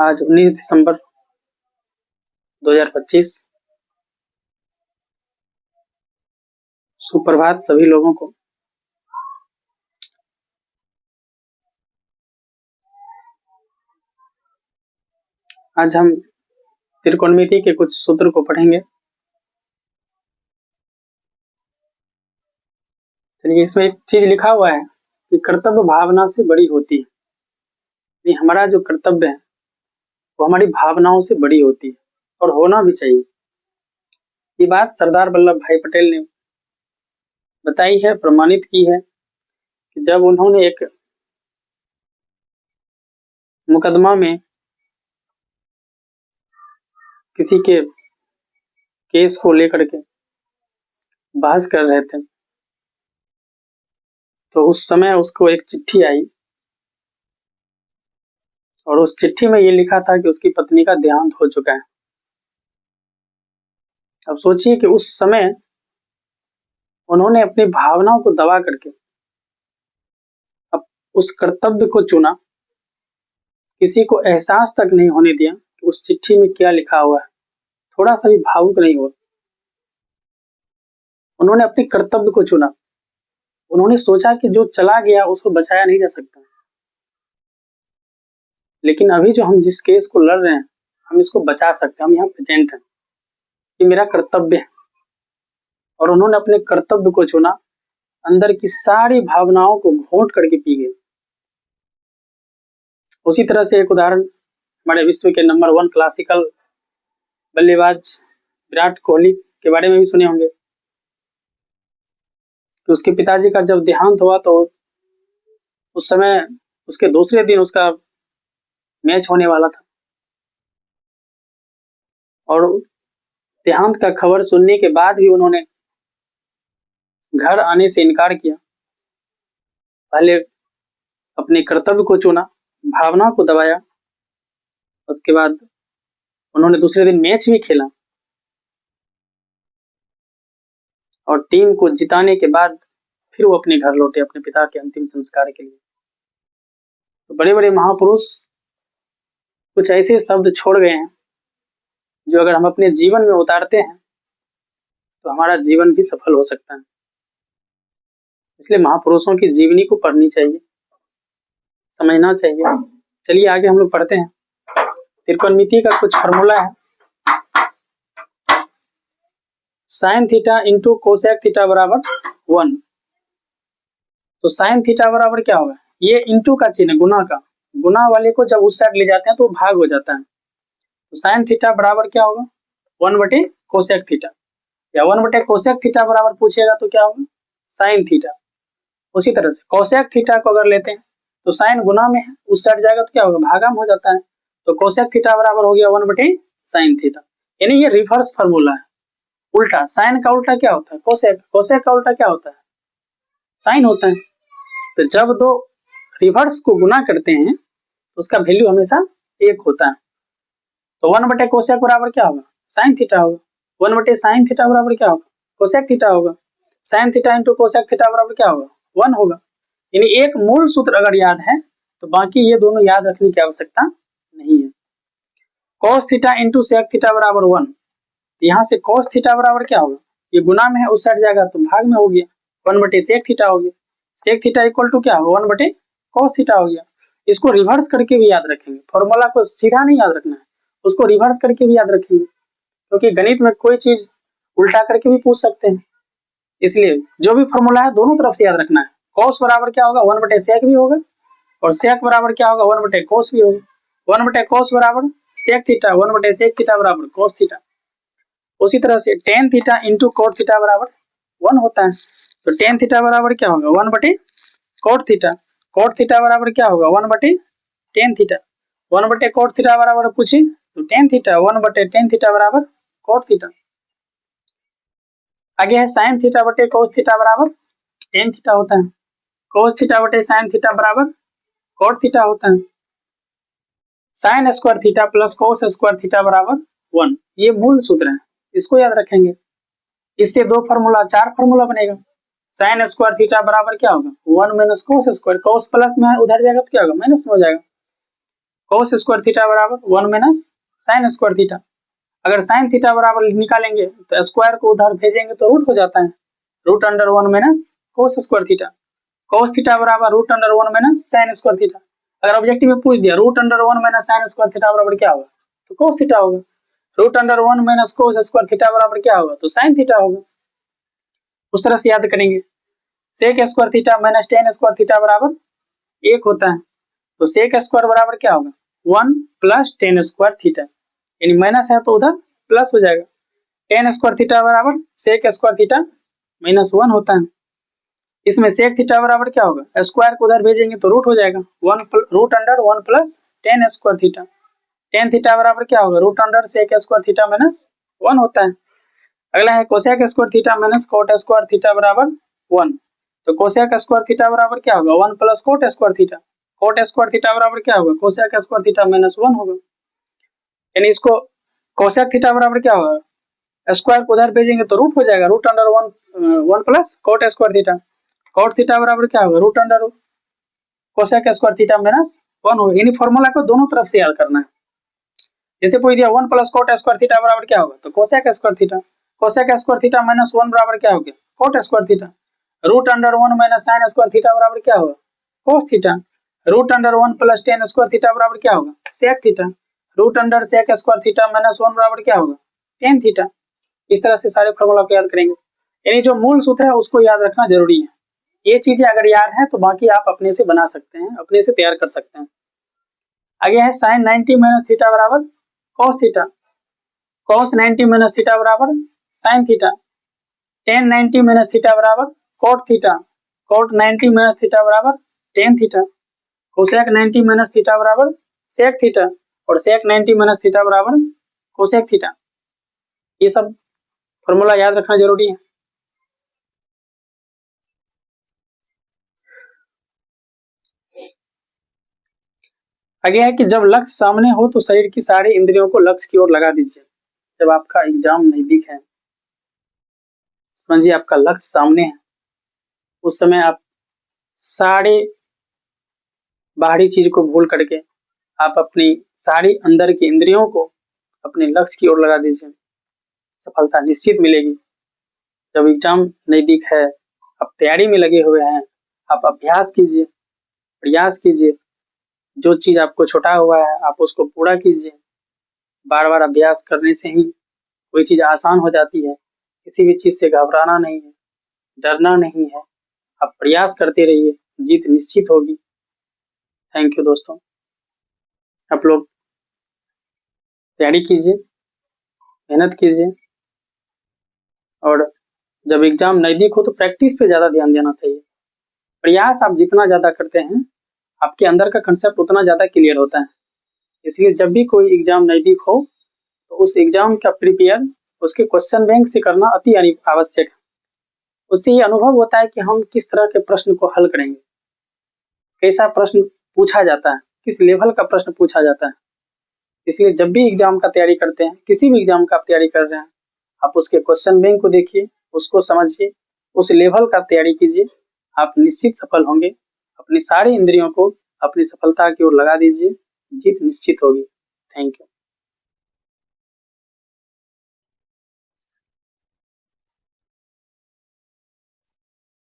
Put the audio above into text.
आज 19 दिसंबर 2025। सुप्रभात सभी लोगों को। आज हम त्रिकोणमिति के कुछ सूत्र को पढ़ेंगे। चलिए, इसमें एक चीज लिखा हुआ है कि कर्तव्य भावना से बड़ी होती है। नहीं, हमारा जो कर्तव्य है वो हमारी भावनाओं से बड़ी होती है और होना भी चाहिए। ये बात सरदार वल्लभ भाई पटेल ने बताई है, प्रमाणित की है कि जब उन्होंने एक मुकदमा में किसी के केस को लेकर के बहस कर रहे थे, तो उस समय उसको एक चिट्ठी आई और उस चिट्ठी में ये लिखा था कि उसकी पत्नी का देहांत हो चुका है। अब सोचिए कि उस समय उन्होंने अपनी भावनाओं को दबा करके अब उस कर्तव्य को चुना, किसी को एहसास तक नहीं होने दिया कि उस चिट्ठी में क्या लिखा हुआ है, थोड़ा सा भी भावुक नहीं हुआ। उन्होंने अपने कर्तव्य को चुना। उन्होंने सोचा कि जो चला गया उसको बचाया नहीं जा सकता, लेकिन अभी जो हम जिस केस को लड़ रहे हैं हम इसको बचा सकते हैं, हम यहाँ प्रेजेंट हैं, ये मेरा कर्तव्य है। और उन्होंने अपने कर्तव्य को चुना, अंदर की सारी भावनाओं को घोंट करके पी गए। उसी तरह से एक उदाहरण हमारे विश्व के नंबर 1 क्लासिकल बल्लेबाज विराट कोहली के बारे में भी सुने होंगे कि उसके पिताजी का जब देहांत हुआ तो उस समय उसके दूसरे दिन उसका मैच होने वाला था और देहांत का खबर सुनने के बाद भी उन्होंने घर आने से इनकार किया। पहले अपने कर्तव्य को चुना, भावना को दबाया, उसके बाद उन्होंने दूसरे दिन मैच भी खेला और टीम को जिताने के बाद फिर वो अपने घर लौटे अपने पिता के अंतिम संस्कार के लिए। तो बड़े बड़े महापुरुष कुछ ऐसे शब्द छोड़ गए हैं जो अगर हम अपने जीवन में उतारते हैं तो हमारा जीवन भी सफल हो सकता है। इसलिए महापुरुषों की जीवनी को पढ़नी चाहिए, समझना चाहिए। चलिए आगे हम लोग पढ़ते हैं। त्रिकोणमिति का कुछ फार्मूला है। Sine theta into cosec theta बराबर 1। तो साइन थीटा बराबर क्या होगा? ये इंटू का चिन्ह, गुना का, गुना वाले को जब उस साइड ले जाते हैं तो भाग हो जाता है। तो साइन थीटा बराबर क्या होगा? 1/, कोसेक थीटा, या 1/, कोसेक थीटा बराबर पूछेगा तो क्या होगा? Sine theta. उसी तरह से कोसेक थीटा को अगर लेते हैं तो साइन गुना में है, उस साइड जाएगा तो क्या होगा? भागा में हो जाता है। तो कोसेक थीटा बराबर हो गया 1/, साइन थीटा। यानी ये रिवर्स फार्मूला है, उल्टा। साइन का उल्टा क्या होता है? कोसेक। कोसेक का उल्टा क्या होता है? साइन होता है। तो जब दो रिवर्स को गुना करते हैं तो उसका वैल्यू हमेशा 1 होता है। तो 1/, कोसेक बराबर क्या होगा? साइन थीटा होगा। 1/, साइन थीटा बराबर क्या होगा? कोसेक थीटा होगा। Sine theta into cosec theta बराबर क्या होगा? 1 होगा। यानी एक मूल सूत्र अगर याद है तो बाकी ये दोनों याद रखने की आवश्यकता नहीं है। cos theta into sec theta बराबर 1। यहाँ से cos थीटा बराबर क्या होगा? ये गुना में है, उस साइड जाएगा तो भाग में हो गया, 1/, सेक थीटा हो गया। सेक थीटा इक्वल टू क्या होगा? 1/, cos थीटा हो गया। इसको रिवर्स करके भी याद रखेंगे, फॉर्मूला को सीधा नहीं याद रखना है, उसको रिवर्स करके भी याद रखेंगे, क्योंकि गणित में कोई चीज उल्टा करके भी पूछ सकते हैं। इसलिए जो भी फॉर्मूला है दोनों तरफ से याद रखना है। cos बराबर क्या होगा? 1/, सेक भी होगा, और सेक बराबर क्या होगा? 1/, cos भी होगा। 1/, cos बराबर सेक थीटा, 1/, सेक थीटा बराबर cos थीटा। उसी तरह से tan theta into coat theta बराबर 1 होता है। तो tan थीटा बराबर क्या होगा? 1/, कोट थीटा। कोट थीटा बराबर क्या होगा? 1/, tan थीटा। 1/, कोट थीटा बराबर पूछे तो tan थीटा, 1/, tan थीटा बराबर कोट थीटा। आगे है साइन थीटा बटे कोस थीटा बराबर tan थीटा होता है। कोस थीटा बटे साइन थीटा बराबर कोट थीटा होता है। Sign square theta plus cos square theta बराबर 1। ये मूल सूत्र है, इसको याद रखेंगे। इससे 4 फार्मूला बनेगा। साइन स्क्वायर थीटा बराबर क्या होगा? 1 माइनस कोस स्क्वायर। कोस प्लस में उधर जाएगा तो क्या होगा? माइनस में हो जाएगा। cos स्क्वायर थीटा बराबर 1 माइनस साइन स्क्वायर थीटा। अगर साइन थीटा बराबर निकालेंगे तो स्क्वायर को उधर भेजेंगे तो रूट हो जाता है, root under 1 minus cos square theta. Cos theta बराबर root under 1 minus sine square theta. अगर ऑब्जेक्टिव में पूछ दिया root under 1 minus sine square theta बराबर क्या होगा, तो कोस थीटा होगा। Root under 1 minus cos square theta बराबर क्या होगा, तो साइन थीटा होगा। उस तरह से याद करेंगे। Sec square theta minus tan square theta बराबर 1 होता है, तो सेक स्क्वायर बराबर क्या होगा 1 प्लस टेन स्क्वायर थीटा, यानी माइनस है तो उधर प्लस हो जाएगा। टेन स्क्वायर थीटा बराबर सेक स्क्वायर थीटा माइनस 1 होता है। इसमें सेक थीटा बराबर क्या होगा, स्क्वायर को उधर भेजेंगे तो रूट हो जाएगा, root under 1 plus tan square theta. Tan theta बराबर क्या होगा, root under sec square theta minus 1 होता है। अगला है cosec square theta minus cot square theta बराबर 1, तो कोसेक स्क्वायर थीटा बराबर क्या होगा 1 plus cot square theta. Coat square theta बराबर क्या होगा, कोसेक स्क्वायर थीटा माइनस 1 होगा, यानी इसको कोसेक थीटा बराबर क्या होगा, स्क्वायर को उधर भेजेंगे तो रूट हो जाएगा, root under 1 plus cot square theta. Cot theta बराबर क्या होगा, root under cosec square theta minus 1 होगा। यानी फॉर्मूला को दोनों तरफ से याद करना है। जैसे पूछ दिया 1 प्लस कोट स्क्वायर थीटा बराबर क्या होगा, तो cosec square theta. Cosec square theta minus 1 बराबर क्या हो गया, cot square theta. Root under 1 minus sine square theta बराबर क्या होगा, cos theta. Root under 1 plus tan square theta बराबर क्या होगा, sec theta. Root under sec square theta minus 1 बराबर क्या होगा, टेन थीटा। इस तरह से सारे फॉर्मूला को याद करेंगे। यानी जो मूल सूत्र है उसको याद रखना जरूरी है। ये चीजें अगर याद है तो बाकी आप अपने से बना सकते हैं, अपने से तैयार कर सकते हैं। आगे है साइन 90 माइनस थीटा बराबर cos theta. Cos 90 minus theta बराबर sine theta. Tan 90 minus theta बराबर cot theta. Cot 90 minus theta बराबर tan theta. Cosec 90 minus theta बराबर सेक थीटा, और सेक 90 माइनस थीटा बराबर कोसेक थीटा। ये सब फॉर्मूला याद रखना जरूरी है। आगे है कि जब लक्ष्य सामने हो तो शरीर की सारी इंद्रियों को लक्ष्य की ओर लगा दीजिए। जब आपका एग्जाम नजदीक है, समझिए आपका लक्ष्य सामने है, उस समय आप सारे बाहरी चीज को भूल करके आप अपनी सारी अंदर की इंद्रियों को अपने लक्ष्य की ओर लगा दीजिए, सफलता निश्चित मिलेगी। जब एग्जाम नजदीक है, आप तैयारी में लगे हुए हैं, आप अभ्यास कीजिए, प्रयास कीजिए, जो चीज आपको छूटा हुआ है आप उसको पूरा कीजिए। बार बार अभ्यास करने से ही कोई चीज आसान हो जाती है। किसी भी चीज से घबराना नहीं है, डरना नहीं है, आप प्रयास करते रहिए, जीत निश्चित होगी। थैंक यू दोस्तों। आप लोग तैयारी कीजिए, मेहनत कीजिए, और जब एग्जाम नजदीक हो तो प्रैक्टिस पे ज्यादा ध्यान देना चाहिए। प्रयास आप जितना ज्यादा करते हैं, आपके अंदर का कंसेप्ट उतना ज्यादा क्लियर होता है। इसलिए जब भी कोई एग्जाम नजदीक हो तो उस एग्जाम का प्रिपेयर उसके क्वेश्चन बैंक से करना अति आवश्यक है। उससे ये अनुभव होता है कि हम किस तरह के प्रश्न को हल करेंगे, कैसा प्रश्न पूछा जाता है, किस लेवल का प्रश्न पूछा जाता है। इसलिए जब भी एग्जाम का तैयारी करते हैं, किसी भी एग्जाम का आप तैयारी कर रहे हैं, आप उसके क्वेश्चन बैंक को देखिए, उसको समझिए, उस लेवल का तैयारी कीजिए, आप निश्चित सफल होंगे। अपनी सारी इंद्रियों को अपनी सफलता की ओर लगा दीजिए, जीत निश्चित होगी। Thank you.